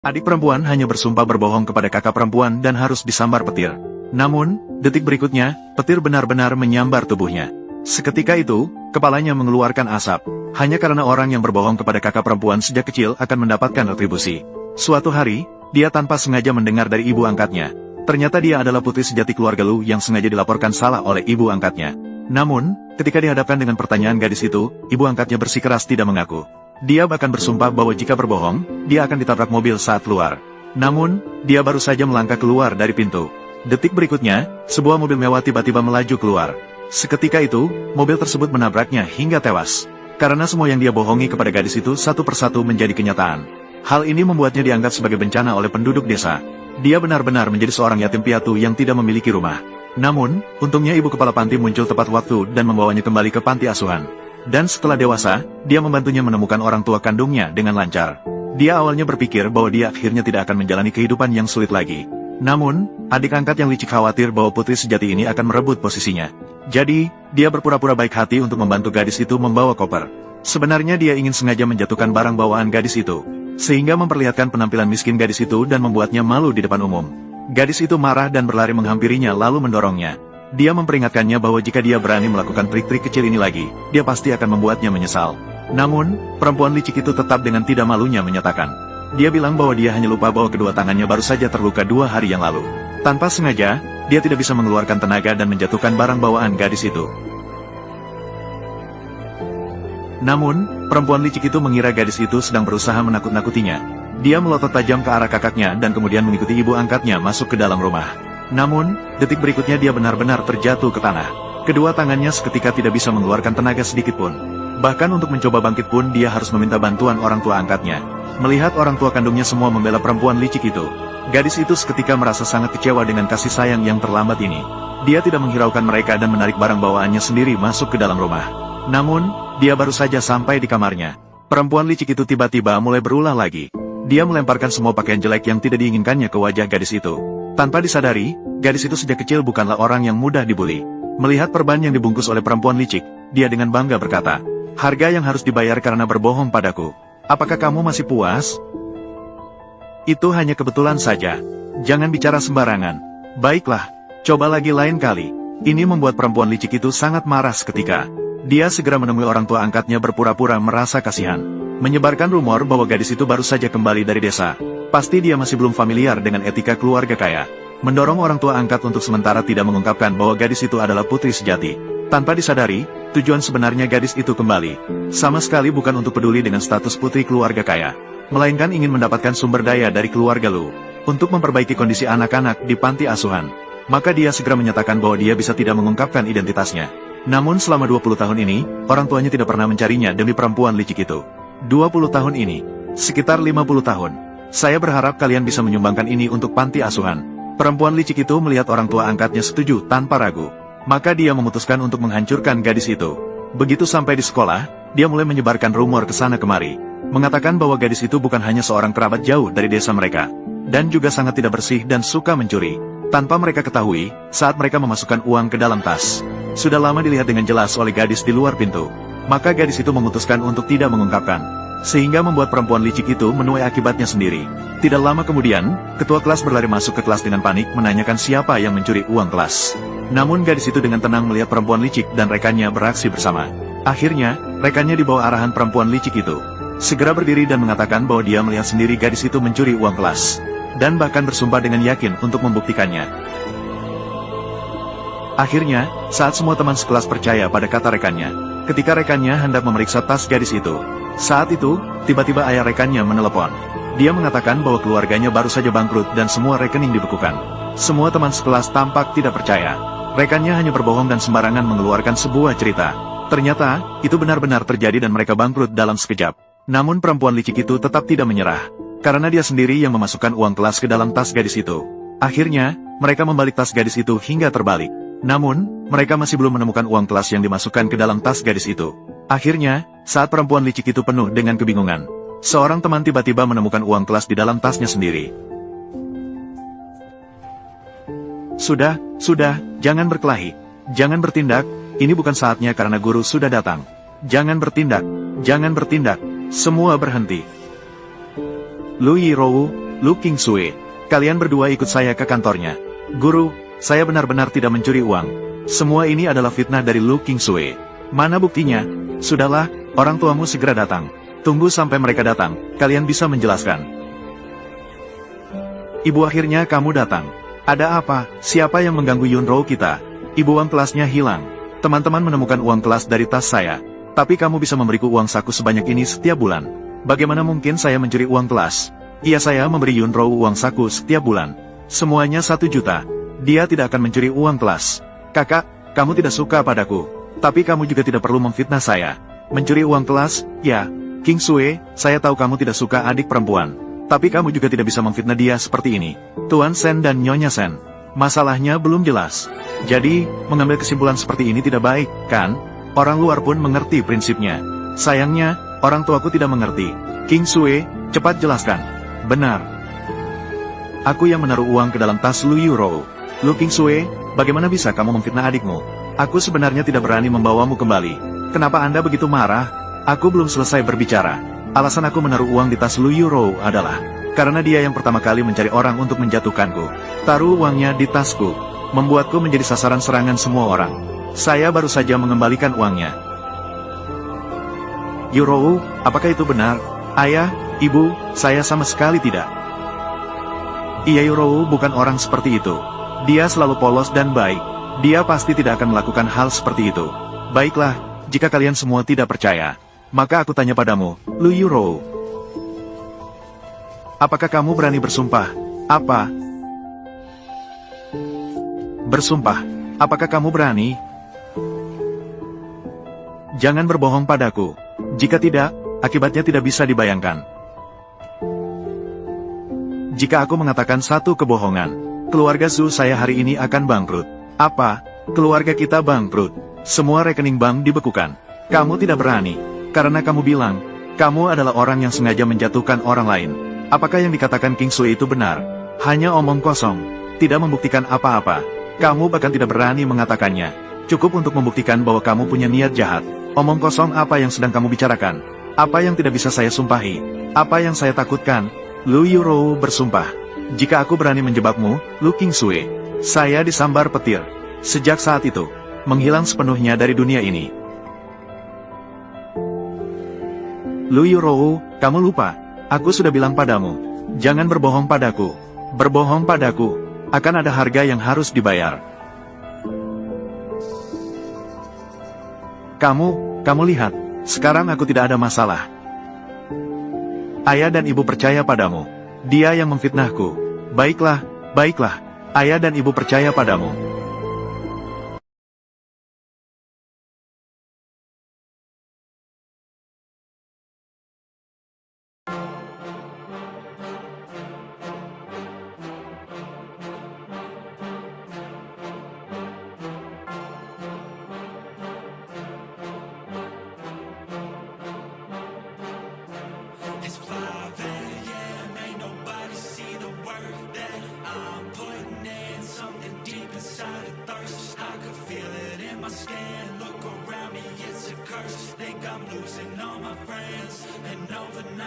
Adik perempuan hanya bersumpah berbohong kepada kakak perempuan dan harus disambar petir. Namun, detik berikutnya, petir benar-benar menyambar tubuhnya. Seketika itu, kepalanya mengeluarkan asap. Hanya karena orang yang berbohong kepada kakak perempuan sejak kecil akan mendapatkan retribusi. Suatu hari, dia tanpa sengaja mendengar dari ibu angkatnya. Ternyata dia adalah putri sejati keluarga Lu yang sengaja dilaporkan salah oleh ibu angkatnya. Namun, ketika dihadapkan dengan pertanyaan gadis itu, ibu angkatnya bersikeras tidak mengaku. Dia bahkan bersumpah bahwa jika berbohong, dia akan ditabrak mobil saat keluar. Namun, dia baru saja melangkah keluar dari pintu. Detik berikutnya, sebuah mobil mewah tiba-tiba melaju keluar. Seketika itu, mobil tersebut menabraknya hingga tewas. Karena semua yang dia bohongi kepada gadis itu satu persatu menjadi kenyataan. Hal ini membuatnya dianggap sebagai bencana oleh penduduk desa. Dia benar-benar menjadi seorang yatim piatu yang tidak memiliki rumah. Namun, untungnya ibu kepala panti muncul tepat waktu dan membawanya kembali ke panti asuhan. Dan setelah dewasa, dia membantunya menemukan orang tua kandungnya dengan lancar. Dia awalnya berpikir bahwa dia akhirnya tidak akan menjalani kehidupan yang sulit lagi. Namun, adik angkat yang licik khawatir bahwa putri sejati ini akan merebut posisinya. Jadi, dia berpura-pura baik hati untuk membantu gadis itu membawa koper. Sebenarnya dia ingin sengaja menjatuhkan barang bawaan gadis itu, sehingga memperlihatkan penampilan miskin gadis itu dan membuatnya malu di depan umum. Gadis itu marah dan berlari menghampirinya lalu mendorongnya. Dia memperingatkannya bahwa jika dia berani melakukan trik-trik kecil ini lagi, dia pasti akan membuatnya menyesal. Namun, perempuan licik itu tetap dengan tidak malunya menyatakan. Dia bilang bahwa dia hanya lupa bahwa kedua tangannya baru saja terluka 2 hari yang lalu. Tanpa sengaja, dia tidak bisa mengeluarkan tenaga dan menjatuhkan barang bawaan gadis itu. Namun, perempuan licik itu mengira gadis itu sedang berusaha menakut-nakutinya. Dia melotot tajam ke arah kakaknya dan kemudian mengikuti ibu angkatnya masuk ke dalam rumah. Namun, detik berikutnya dia benar-benar terjatuh ke tanah. Kedua tangannya seketika tidak bisa mengeluarkan tenaga sedikit pun. Bahkan untuk mencoba bangkit pun dia harus meminta bantuan orang tua angkatnya. Melihat orang tua kandungnya semua membela perempuan licik itu, gadis itu seketika merasa sangat kecewa dengan kasih sayang yang terlambat ini. Dia tidak menghiraukan mereka dan menarik barang bawaannya sendiri masuk ke dalam rumah. Namun, dia baru saja sampai di kamarnya. Perempuan licik itu tiba-tiba mulai berulah lagi. Dia melemparkan semua pakaian jelek yang tidak diinginkannya ke wajah gadis itu. Tanpa disadari, gadis itu sejak kecil bukanlah orang yang mudah dibuli. Melihat perban yang dibungkus oleh perempuan licik, dia dengan bangga berkata, "Harga yang harus dibayar karena berbohong padaku. Apakah kamu masih puas? Itu hanya kebetulan saja. Jangan bicara sembarangan. Baiklah, coba lagi lain kali." Ini membuat perempuan licik itu sangat marah seketika. Dia segera menemui orang tua angkatnya berpura-pura merasa kasihan. Menyebarkan rumor bahwa gadis itu baru saja kembali dari desa. Pasti dia masih belum familiar dengan etika keluarga kaya. Mendorong orang tua angkat untuk sementara tidak mengungkapkan bahwa gadis itu adalah putri sejati. Tanpa disadari, tujuan sebenarnya gadis itu kembali sama sekali bukan untuk peduli dengan status putri keluarga kaya, melainkan ingin mendapatkan sumber daya dari keluarga Lu untuk memperbaiki kondisi anak-anak di panti asuhan. Maka dia segera menyatakan bahwa dia bisa tidak mengungkapkan identitasnya. Namun selama 20 tahun ini, orang tuanya tidak pernah mencarinya demi perempuan licik itu. 20 tahun ini, sekitar 50 tahun. Saya berharap kalian bisa menyumbangkan ini untuk panti asuhan. Perempuan licik itu melihat orang tua angkatnya setuju tanpa ragu. Maka dia memutuskan untuk menghancurkan gadis itu. Begitu sampai di sekolah, dia mulai menyebarkan rumor ke sana kemari. Mengatakan bahwa gadis itu bukan hanya seorang kerabat jauh dari desa mereka. Dan juga sangat tidak bersih dan suka mencuri. Tanpa mereka ketahui, saat mereka memasukkan uang ke dalam tas, sudah lama dilihat dengan jelas oleh gadis di luar pintu. Maka gadis itu memutuskan untuk tidak mengungkapkan. Sehingga membuat perempuan licik itu menuai akibatnya sendiri. Tidak lama kemudian, ketua kelas berlari masuk ke kelas dengan panik menanyakan siapa yang mencuri uang kelas. Namun gadis itu dengan tenang melihat perempuan licik dan rekannya beraksi bersama. Akhirnya, rekannya di bawah arahan perempuan licik itu segera berdiri dan mengatakan bahwa dia melihat sendiri gadis itu mencuri uang kelas. Dan bahkan bersumpah dengan yakin untuk membuktikannya. Akhirnya, saat semua teman sekelas percaya pada kata rekannya, ketika rekannya hendak memeriksa tas gadis itu, saat itu, tiba-tiba ayah rekannya menelepon. Dia mengatakan bahwa keluarganya baru saja bangkrut dan semua rekening dibekukan. Semua teman sekelas tampak tidak percaya. Rekannya hanya berbohong dan sembarangan mengeluarkan sebuah cerita. Ternyata, itu benar-benar terjadi dan mereka bangkrut dalam sekejap. Namun perempuan licik itu tetap tidak menyerah. Karena dia sendiri yang memasukkan uang kelas ke dalam tas gadis itu. Akhirnya, mereka membalik tas gadis itu hingga terbalik. Namun, mereka masih belum menemukan uang kelas yang dimasukkan ke dalam tas gadis itu. Akhirnya, saat perempuan licik itu penuh dengan kebingungan, seorang teman tiba-tiba menemukan uang kelas di dalam tasnya sendiri. Sudah, jangan berkelahi. Jangan bertindak, ini bukan saatnya karena guru sudah datang. Jangan bertindak, semua berhenti. Lu Yirou, Lu Kingsue. Kalian berdua ikut saya ke kantornya. Guru, saya benar-benar tidak mencuri uang. Semua ini adalah fitnah dari Lu Kingsue. Mana buktinya? Sudahlah, orang tuamu segera datang. Tunggu sampai mereka datang, kalian bisa menjelaskan. Ibu, akhirnya kamu datang. Ada apa? Siapa yang mengganggu Yunro kita? Ibu, uang kelasnya hilang. Teman-teman menemukan uang kelas dari tas saya. Tapi kamu bisa memberiku uang saku sebanyak ini setiap bulan. Bagaimana mungkin saya mencuri uang kelas? Iya, saya memberi Yunro uang saku setiap bulan. Semuanya 1 juta. Dia tidak akan mencuri uang kelas. Kakak, kamu tidak suka padaku. Tapi kamu juga tidak perlu memfitnah saya. Mencuri uang kelas? Ya. Kingsue, saya tahu kamu tidak suka adik perempuan. Tapi kamu juga tidak bisa memfitnah dia seperti ini. Tuan Sen dan Nyonya Sen. Masalahnya belum jelas. Jadi, mengambil kesimpulan seperti ini tidak baik, kan? Orang luar pun mengerti prinsipnya. Sayangnya, orang tuaku tidak mengerti. Kingsue, cepat jelaskan. Benar. Aku yang menaruh uang ke dalam tas Lu Yuro. Lu Kingsue, bagaimana bisa kamu memfitnah adikmu? Aku sebenarnya tidak berani membawamu kembali. Kenapa Anda begitu marah? Aku belum selesai berbicara. Alasan aku menaruh uang di tas Lu Yuro adalah karena dia yang pertama kali mencari orang untuk menjatuhkanku. Taruh uangnya di tasku, membuatku menjadi sasaran serangan semua orang. Saya baru saja mengembalikan uangnya. Yuro, apakah itu benar? Ayah, Ibu, saya sama sekali tidak. Iya, Yuro bukan orang seperti itu. Dia selalu polos dan baik. Dia pasti tidak akan melakukan hal seperti itu. Baiklah, jika kalian semua tidak percaya, maka aku tanya padamu, Lu Yuro. Apakah kamu berani bersumpah? Apa? Bersumpah. Apakah kamu berani? Jangan berbohong padaku. Jika tidak, akibatnya tidak bisa dibayangkan. Jika aku mengatakan satu kebohongan, keluarga Zhu saya hari ini akan bangkrut. Apa? Keluarga kita bangkrut. Semua rekening bank dibekukan. Kamu tidak berani. Karena kamu bilang, kamu adalah orang yang sengaja menjatuhkan orang lain. Apakah yang dikatakan Kingsue itu benar? Hanya omong kosong, tidak membuktikan apa-apa. Kamu bahkan tidak berani mengatakannya. Cukup untuk membuktikan bahwa kamu punya niat jahat. Omong kosong apa yang sedang kamu bicarakan? Apa yang tidak bisa saya sumpahi? Apa yang saya takutkan? Lu Yuro bersumpah. Jika aku berani menjebakmu, Lu Kingsue, saya disambar petir. Sejak saat itu, menghilang sepenuhnya dari dunia ini. Lu Yuro, kamu lupa. Aku sudah bilang padamu, jangan berbohong padaku. Berbohong padaku, akan ada harga yang harus dibayar. Kamu lihat, sekarang aku tidak ada masalah. Ayah dan ibu percaya padamu. Dia yang memfitnahku. Baiklah, baiklah. Ayah dan ibu percaya padamu.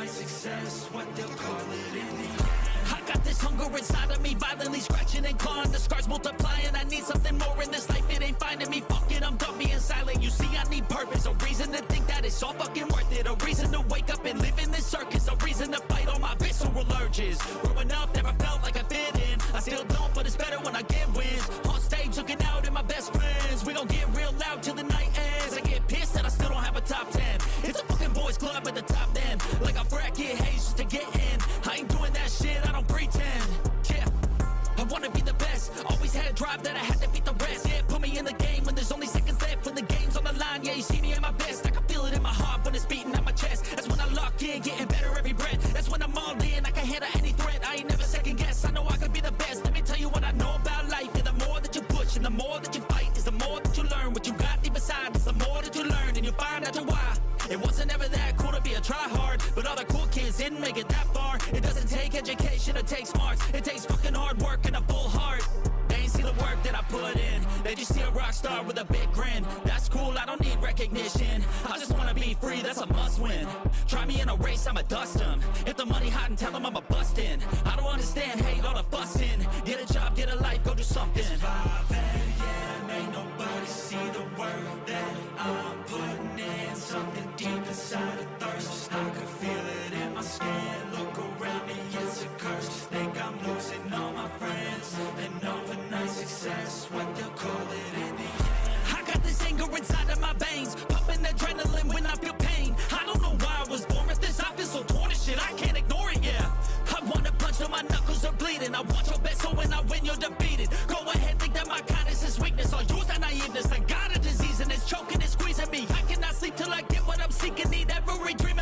Success, what they'll call it in the I got this hunger inside of me, violently scratching and clawing. The scars multiplying, I need something more in this life. It ain't finding me, fuck it, I'm done being silent. You see, I need purpose, a reason to think that it's all fucking worth it. A reason to wake up and live in this circus. A reason to fight all my visceral urges. Growing up, never felt like I fit in. I still don't, but it's better when I get wins. On stage, looking out at my best friends. We gon' get real loud till the night ends. I get pissed that I still don't have a top 10. It's a fucking boys club at the top then. Like a frat kid haze just to get in. I ain't doing that shit, I don't pretend. Yeah, I wanna be the best. Always had a drive that I had to beat the rest. Yeah, put me in the game when there's only seconds left. When the game's on the line, yeah, you see me at my best. I can feel it in my heart when it's beating at my chest. That's when I lock in, getting better every breath. That's when I'm all in, I can handle any threat. I ain't never second guess, I know I could be the best. Let me tell you what I know about life. Yeah, the more that you push and the more that you fight is the more that you learn. What you got deep inside is the more that you learn. And you'll find out why. It wasn't ever that cool to be a try-hard, but all the cool kids didn't make it that far. It doesn't take education, it takes smarts. It takes fucking hard work and a full heart. They ain't see the work that I put in. They just see a rock star with a big grin. That's cool, I don't need recognition. I just wanna be free, that's a must win. Try me in a race, I'ma dust them. If the money hot and tell them I'ma bust in. I don't understand, hate all the fussing. Get a job, get a life, go do something. It's 5 a.m., ain't nobody see the work that I'm putting in. Something deep inside a thirst, I can feel it in my skin. Look around me, it's a curse. Think I'm losing all my friends. And overnight success, what they'll call it in the end. I got this anger inside of my veins, pumping adrenaline when I feel pain. I don't know why I was born with this, I feel so torn and shit, I can't ignore it, yeah. I wanna punch till my knuckles are bleeding. I want your best, so when I win, you're defeated. Go ahead, think that my kindness is weakness. I'll use that naiveness. I got a disease and it's choking and squeezing me. I cannot sleep till I get what I'm seeking. Need every dream